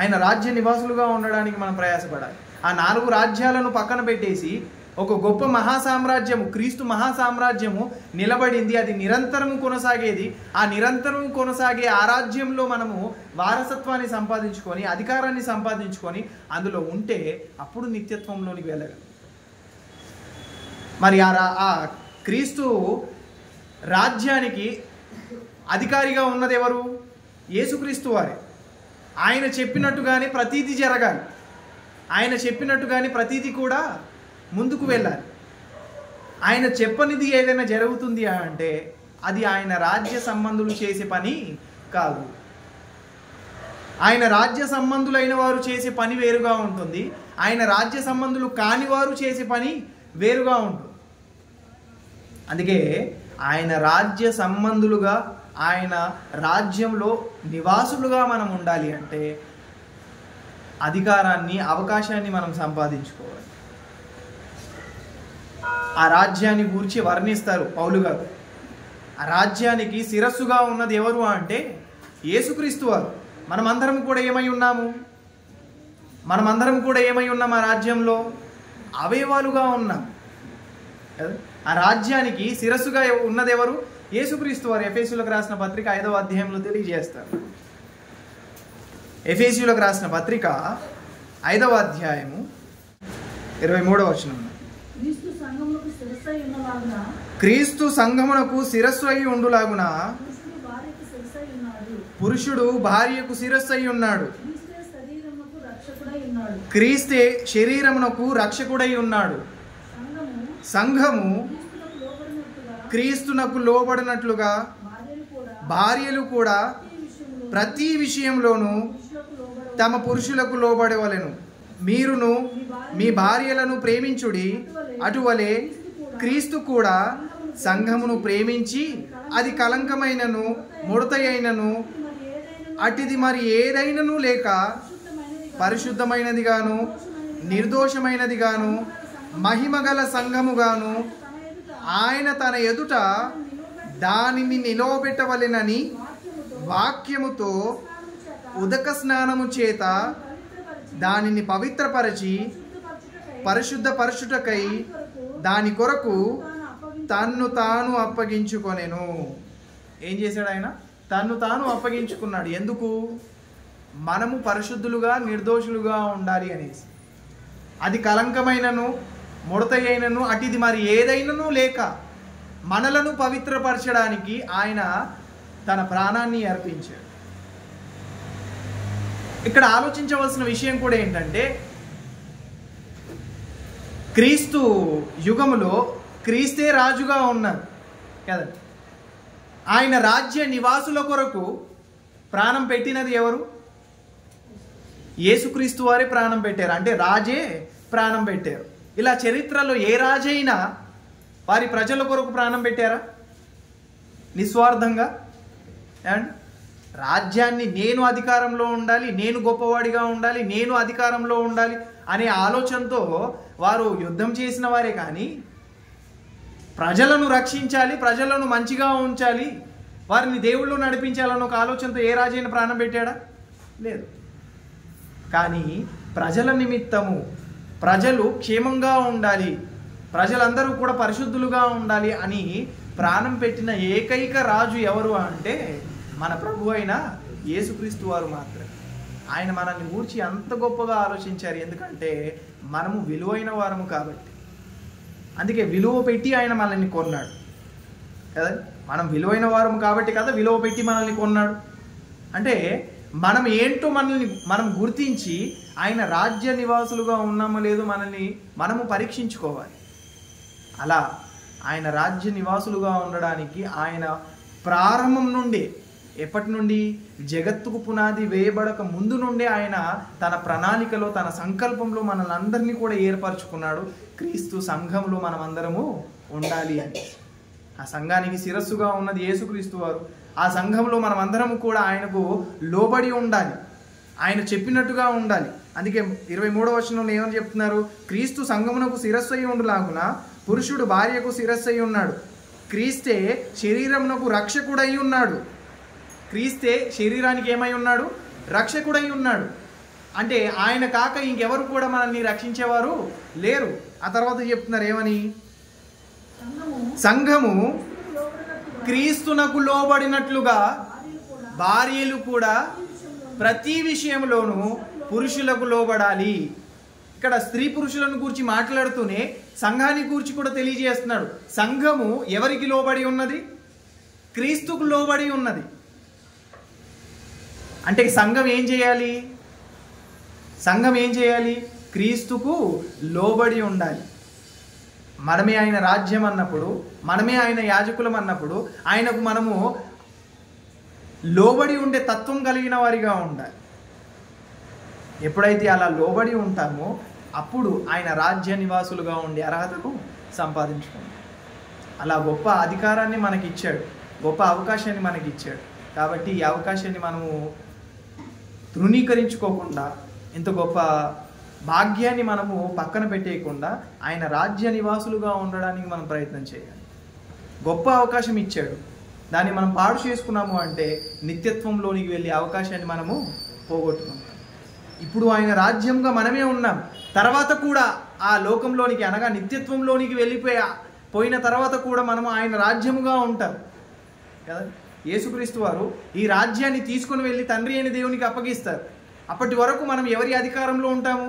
ఆయన రాజ్య నివాసులుగా ఉండడానికి మనం ప్రయాసపడాలి. ఆ 4 రాజ్యాలను పక్కన పెట్టేసి ఒక గొప్ప మహాసామ్రాజ్యము, క్రీస్తు మహాసామ్రాజ్యము నిలబడింది. అది నిరంతరము కొనసాగేది. ఆ నిరంతరం కొనసాగే ఆ రాజ్యంలో మనము వారసత్వాన్ని సంపాదించుకొని, అధికారాన్ని సంపాదించుకొని అందులో ఉంటే అప్పుడు నిత్యత్వంలోనికి వెళ్ళగలం. మరి ఆ క్రీస్తు రాజ్యానికి అధికారిగా ఉన్నది ఎవరు? యేసుక్రీస్తు వారే. ఆయన చెప్పినట్టుగానే ప్రతీది జరగాలి. ఆయన చెప్పినట్టుగానే ప్రతీది కూడా ముందుకు వెళ్ళాలి. ఆయన చెప్పనిది ఏదైనా జరుగుతుంది అంటే అది ఆయన రాజ్య సంబంధులు చేసే పని కాదు. ఆయన రాజ్య సంబంధులైన వారు చేసే పని వేరుగా ఉంటుంది, ఆయన రాజ్య సంబంధులు కాని వారు చేసే పని వేరుగా ఉంటుంది. అందుకే ఆయన రాజ్య సంబంధులుగా, ఆయన రాజ్యంలో నివాసులుగా మనం ఉండాలి అంటే అధికారాన్ని, అవకాశాన్ని మనం సంపాదించుకోవాలి. ఆ రాజ్యాన్ని గురించి వర్ణిస్తారు పౌలు గారు. ఆ రాజ్యానికి శిరస్సుగా ఉన్నది ఎవరు అంటే యేసుక్రీస్తు వారు. మనమందరం కూడా ఏమై ఉన్నాము? ఆ రాజ్యంలో అవయవాలుగా ఉన్నాం. ఆ రాజ్యానికి శిరస్సుగా ఉన్నది ఎవరు? యేసుక్రీస్తు వారు. ఎఫెసీయులకు రాసిన పత్రిక 5వ అధ్యాయంలో తెలియజేస్తారు. ఎఫెసీయులకు రాసిన పత్రిక 5వ అధ్యాయము 23వ వచనం. క్రీస్తు సంఘమునకు శిరస్సు అయి ఉండులాగున పురుషుడు భార్యకు శిరస్సు అయి ఉన్నాడు. క్రీస్తే శరీరమునకు రక్షకుడై ఉన్నాడు. సంఘము క్రీస్తునకు లోబడినట్లుగా భార్యలు కూడా ప్రతి విషయంలోనూ తమ పురుషులకు లోబడవలెను. మీరును మీ భార్యలను ప్రేమించుడి, అటువలే క్రీస్తు కూడా సంఘమును ప్రేమించి అది కలంకమైనను ముడతయైనను అటిది మరి ఏదైనను లేక పరిశుద్ధమైనదిగాను నిర్దోషమైనదిగాను మహిమగల సంఘముగాను ఆయన తన ఎదుట దానిని నిలవబెట్టవలెనని వాక్యముతో ఉదక స్నానము చేత దానిని పవిత్రపరచి పరిశుద్ధపరచుటకై దాని కొరకు తన్ను తాను అప్పగించుకొనెను. ఏం చేశాడు ఆయన? తన్ను తాను అప్పగించుకున్నాడు. ఎందుకు? మనము పరిశుద్ధులుగా నిర్దోషులుగా ఉండాలి అనేసి. అది కలంకమైనను ముడతయైనను అటిది మరి ఏదైనను లేక మనలను పవిత్రపరచడానికి ఆయన తన ప్రాణాన్ని అర్పించాడు. ఇక్కడ ఆలోచించవలసిన విషయం కూడా ఏంటంటే, క్రీస్తు యుగములో క్రీస్తే రాజుగా ఉన్నారు కదా. ఆయన రాజ్య నివాసుల కొరకు ప్రాణం పెట్టినది ఎవరు? యేసుక్రీస్తు వారే ప్రాణం పెట్టారు. అంటే రాజే ప్రాణం పెట్టారు. ఇలా చరిత్రలో ఏ రాజైనా వారి ప్రజల కొరకు ప్రాణం పెట్టారా? నిస్వార్థంగా. అండ్ రాజ్యాన్ని నేను అధికారంలో ఉండాలి, నేను గొప్పవాడిగా ఉండాలి, నేను అధికారంలో ఉండాలి అనే ఆలోచనతో వారు యుద్ధం చేసిన వారే కానీ ప్రజలను రక్షించాలి, ప్రజలను మంచిగా ఉంచాలి, వారిని దేవుళ్ళు నడిపించాలన్న ఒక ఆలోచనతో ఏ రాజైనా ప్రాణం పెట్టాడా? లేదు. కానీ ప్రజల నిమిత్తము, ప్రజలు క్షేమంగా ఉండాలి, ప్రజలందరూ కూడా పరిశుద్ధులుగా ఉండాలి అని ప్రాణం పెట్టిన ఏకైక రాజు ఎవరు అంటే మన ప్రభు అయిన యేసుక్రీస్తు వారు మాత్రమే. ఆయన మనల్ని గూర్చి అంత గొప్పగా ఆలోచించారు. ఎందుకంటే మనము విలువైన వారము కాబట్టి. అందుకే విలువ పెట్టి ఆయన మనల్ని కొన్నాడు కదా. మనం విలువైన వారము కాబట్టి కదా విలువ పెట్టి మనల్ని కొన్నాడు. అంటే మనం ఏంటో మనం గుర్తించి ఆయన రాజ్య నివాసులుగా ఉన్నామో లేదో మనము పరీక్షించుకోవాలి. అలా ఆయన రాజ్య నివాసులుగా ఉండడానికి ఆయన ప్రారంభం నుండి, ఎప్పటి నుండి, జగత్తుకు పునాది వేయబడక ముందు నుండే ఆయన తన ప్రణాళికలో, తన సంకల్పంలో మనల్ని అందరినీ కూడా ఏర్పరచుకున్నాడు. క్రీస్తు సంఘంలో మనం అందరము ఉండాలి అని. ఆ సంఘానికి శిరస్సుగా ఉన్నది యేసుక్రీస్తు వారు. ఆ సంఘంలో మనం అందరము కూడా ఆయనకు లోబడి ఉండాలి, ఆయన చెప్పినట్టుగా ఉండాలి. అందుకే 23వ వచనంలో ఏమని చెప్తున్నారు? క్రీస్తు సంఘమునకు శిరస్సు అయి ఉండులాగున పురుషుడు భార్యకు శిరస్సు అయి ఉన్నాడు. క్రీస్తే శరీరమునకు రక్షకుడై ఉన్నాడు. క్రీస్తే శరీరానికి ఏమై ఉన్నాడు? రక్షకుడై ఉన్నాడు. అంటే ఆయన కాక ఇంకెవరు కూడా మనల్ని రక్షించేవారు లేరు. ఆ తర్వాత చెప్తున్నారు ఏమని? సంఘము క్రీస్తునకు లోబడినట్లుగా భార్యలు కూడా ప్రతి విషయంలోనూ పురుషులకు లోబడాలి. ఇక్కడ స్త్రీ పురుషులను గురించి మాట్లాడుతూనే సంఘాన్ని గురించి కూడా తెలియజేస్తున్నాడు. సంఘము ఎవరికి లోబడి ఉన్నది? క్రీస్తుకు లోబడి ఉన్నది. అంటే సంఘం ఏం చేయాలి? సంఘం ఏం చేయాలి? క్రీస్తుకు లోబడి ఉండాలి. మనమే ఆయన రాజ్యం అన్నప్పుడు, మనమే ఆయన యాజకులం అన్నప్పుడు ఆయనకు మనము లోబడి ఉండే తత్వం కలిగిన వారిగా ఉండాలి. ఎప్పుడైతే అలా లోబడి ఉంటామో అప్పుడు ఆయన రాజ్య నివాసులుగా ఉండే అర్హతను సంపాదించుకుంటాం. అలా గొప్ప అధికారాన్ని మనకి ఇచ్చాడు, గొప్ప అవకాశాన్ని మనకి ఇచ్చాడు. కాబట్టి ఈ అవకాశాన్ని మనము తృణీకరించుకోకుండా, ఇంత గొప్ప భాగ్యాన్ని మనము పక్కన పెట్టేయకుండా ఆయన రాజ్య నివాసులుగా ఉండడానికి మనం ప్రయత్నం చేయాలి. గొప్ప అవకాశం ఇచ్చాడు, దాన్ని మనం పాడు చేసుకున్నాము అంటే నిత్యత్వంలోనికి వెళ్ళే అవకాశాన్ని మనము పోగొట్టుకుంటాం. ఇప్పుడు ఆయన రాజ్యంగా మనమే ఉన్నాం. తర్వాత కూడా ఆ లోకంలోనికి, అనగా నిత్యత్వంలోనికి పోయిన తర్వాత కూడా మనము ఆయన రాజ్యముగా ఉంటాం కదా. యేసుక్రీస్తు వారు ఈ రాజ్యాన్ని తీసుకుని వెళ్ళి తండ్రి అయిన దేవునికి అప్పగిస్తారు. అప్పటి వరకు మనం ఎవరి అధికారంలో ఉంటాము?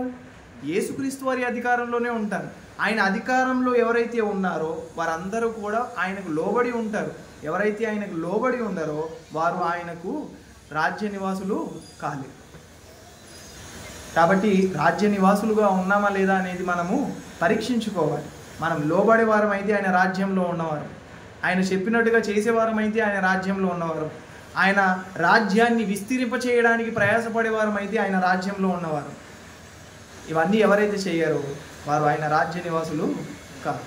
యేసుక్రీస్తు వారి అధికారంలోనే ఉంటారు. ఆయన అధికారంలో ఎవరైతే ఉన్నారో వారందరూ కూడా ఆయనకు లోబడి ఉంటారు. ఎవరైతే ఆయనకు లోబడి ఉన్నారో వారు ఆయనకు రాజ్య నివాసులు కాలేరు. కాబట్టి రాజ్య నివాసులుగా ఉన్నామా లేదా అనేది మనము పరీక్షించుకోవాలి. మనం లోబడే వారం అయితే ఆయన రాజ్యంలో ఉన్నవారు, ఆయన చెప్పినట్టుగా చేసేవారం అయితే ఆయన రాజ్యంలో ఉన్నవారు, ఆయన రాజ్యాన్ని విస్తరింప చేయడానికి ప్రయాసపడేవారం అయితే ఆయన రాజ్యంలో ఉన్నవారు. ఇవన్నీ ఎవరైతే చేయరో వారు ఆయన రాజ్య నివాసులు కాదు.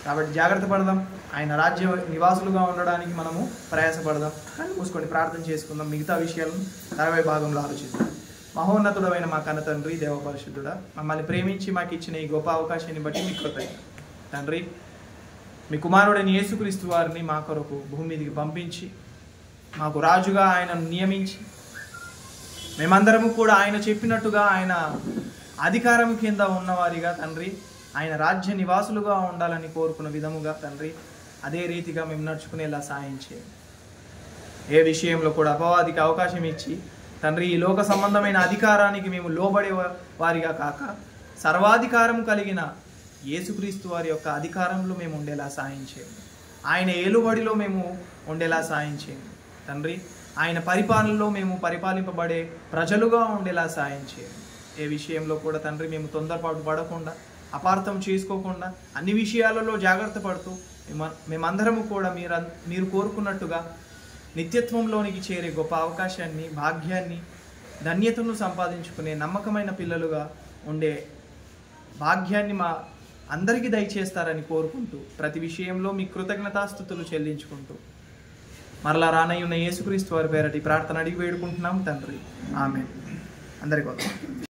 కాబట్టి జాగ్రత్త పడదాం, ఆయన రాజ్య నివాసులుగా ఉండడానికి మనము ప్రయాసపడదాం. కానీ మూసుకొని ప్రార్థన చేసుకుందాం. మిగతా విషయాలను 60వ భాగంలో ఆలోచిద్దాం. మహోన్నతుడమైన మా కన్న తండ్రి, దేవపరిశుద్ధుడా, మమ్మల్ని ప్రేమించి మాకు ఇచ్చిన ఈ గొప్ప అవకాశాన్ని బట్టి మీకు కృతజ్ఞతలు తండ్రి. మీ కుమారుడైన యేసుక్రీస్తు వారిని మా కొరకు భూమి మీదకి పంపించి మాకు రాజుగా ఆయనను నియమించి మేమందరము కూడా ఆయన చెప్పినట్టుగా ఆయన అధికారం కింద ఉన్నవారిగా తండ్రి, ఆయన రాజ్య నివాసులుగా ఉండాలని కోరుకున్న విధముగా తండ్రి, అదే రీతిగా మేము నడుచుకునేలా సాయం చేయండి. ఏ విషయంలో కూడా అపవాదికి అవకాశం ఇచ్చి తండ్రి ఈ లోక సంబంధమైన అధికారానికి మేము లోబడే వారిగా కాక సర్వాధికారం కలిగిన యేసుక్రీస్తు వారి యొక్క అధికారంలో మేము ఉండేలా సాయం చేయండి. ఆయన ఏలుబడిలో మేము ఉండేలా సాయం చేయండి తండ్రి. ఆయన పరిపాలనలో మేము పరిపాలింపబడే ప్రజలుగా ఉండేలా సాయం చేయండి. ఏ విషయంలో కూడా తండ్రి మేము తొందరపాటు పడకుండా, అపార్థం చేసుకోకుండా అన్ని విషయాలలో జాగ్రత్త పడుతూ మేమందరము కూడా మీరు కోరుకున్నట్టుగా నిత్యత్వంలోనికి చేరే గొప్ప అవకాశాన్ని, భాగ్యాన్ని, ధన్యతను సంపాదించుకునే నమ్మకమైన పిల్లలుగా ఉండే భాగ్యాన్ని మా అందరికీ దయచేస్తారని కోరుకుంటూ ప్రతి విషయంలో మీ కృతజ్ఞతాస్తుతులు చెల్లించుకుంటూ మరలా రానయ్యున్న యేసుక్రీస్తు వారి పేరటి ప్రార్థన అడిగి వేడుకుంటున్నాం తండ్రి. ఆమేన్. అందరికీ